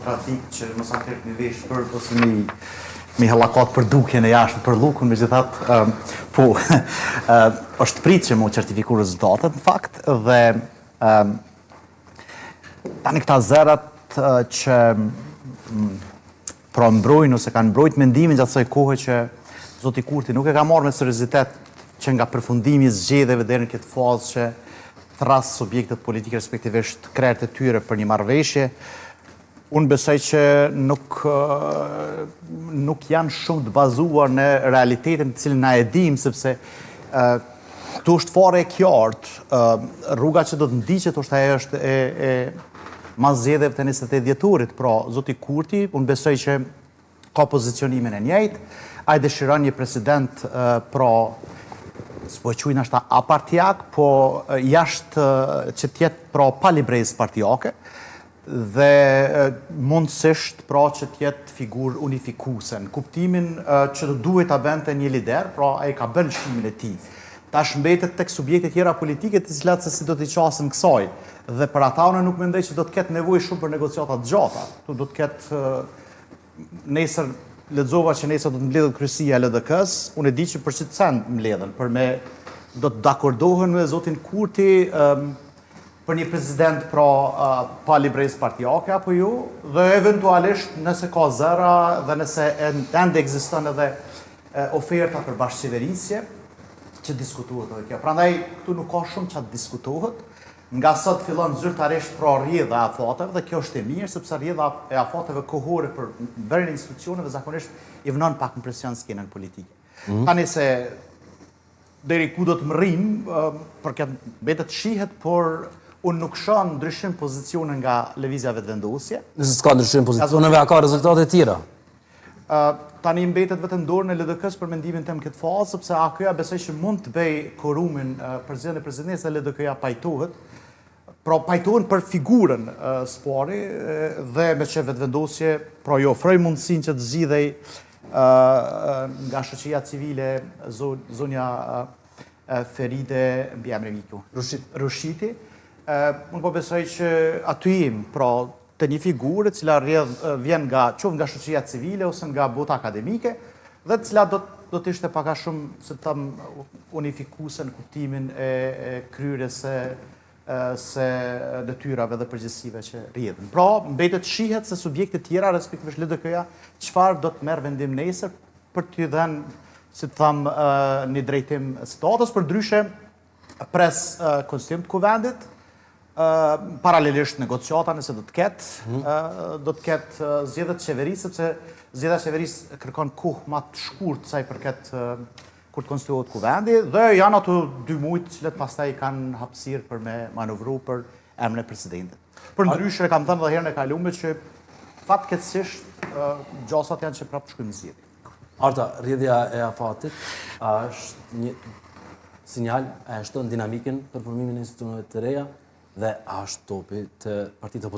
trafik që mos a kërë një vesh për ose mi halakat për dukjen e jashtë për lukun, me gjithat, po, është prit që mu certifiku rezultatet, në fakt, dhe tani këta zërat që pra mbrojnë ose kanë mbrojt mendimin gjatë saj kohë që Zoti Kurti nuk e ka marrë me seriozitet që nga përfundimi i zgjedhjeve deri në këtë fazë që thras subjektet politike respektivisht krerët e tyre për një marrëveshje, unë besoj që nuk janë shumë të bazuar në realitetin të cilin na e dim, sepse këtu është fare e qartë, rruga që do të ndiqet është ajo është e mas zgjedhjeve të 28 dhjetorit, pra Zoti Kurti, unë besoj që ka pozicionimin e njëjtë, ai dëshiron një president pra s'po e quajnë ashta apartijak, po jashtë që tjetë pra pa librezë partijake, dhe mundësisht pra që tjetë figur unifikuse, në kuptimin që të duhet ta bente një lider, pra ai ka bërë lëshimin e tij. Tash mbetet tek subjekte tjera politike të cilat se si do t'i qasën kësaj, dhe për ata unë nuk mendoj që do të ketë nevojë shumë për negociata të gjata. Tu do të ketë nesër lexova që nesër do të mbledhet kryesia e LDK-s, unë e di që për çit cent mbledhen, për me do të dakordohen me zotin Kurti për një president pra pa librezë partijake apo jo, dhe eventualisht nëse ka zëra dhe nëse ende ekziston edhe oferta për bashkëqeverisje që diskutohet edhe kjo. Prandaj këtu nuk ka shumë çfarë diskutohet. Nga sot fillon zyrtarisht pra rrjedha e afateve dhe kjo është e mirë sepse rrjedha e afateve kohore për bërjen e institucioneve zakonisht i vënon pak impresion skenën politike. Tani se deri ku do të mrrim, për këtë mbetet shihet, por unë nuk shoh ndryshim pozicione nga lëvizja vetëvendosje. Nëse s'ka ndryshim pozicioneve, a ka rezultate të tjera? Tani mbetet vetëm dorën e LDK-s për mendimin tim këtë fazë, sepse AKJ besoj që mund të bëj korumin për zgjedhjen e presidentës dhe LDK-ja pajtohet. Pra pajtohen për figurën spari dhe me që vetëvendosje, pra jo ofroj mundësinë që të zgjidhej nga shoqëria civile zonja Feride mbi emrin Miku. Rushiti. Unë po besoj që aty jemi, pra të një figurë cila vjen qoftë nga shoqëria civile ose nga bota akademike dhe cila do të ishte pak a shumë, se të them, unifikuese në kuptimin e kryerjes se detyrave dhe përgjegjësive që rrjedhin. Pra, mbetet shihet se subjekte tjera, respektivisht LDK-ja, çfarë do të merr vendim nesër për t'i dhënë, si të them, një drejtim statës, përndryshe pres konstituim të kuvendit, paralelisht negociata nëse do të ketë zgjedhjet të qeverisë, sepse zgjedhja e qeverisë kërkon kohë më të shkurtë sa i përket kur të konstituohet kuvendi, dhe janë ato 2 muaj të cilët pastaj kanë hapësirë për me manovru për emrin e presidentit. Përndryshe kam thënë edhe herën e kaluar që fatkeqësisht gjasat janë që prapë shkojnë në zgjedhje. Arta, rrjedhja e afatit është një sinjal, e shton dinamikën për formimin e institucioneve të reja dhe është topi të partitë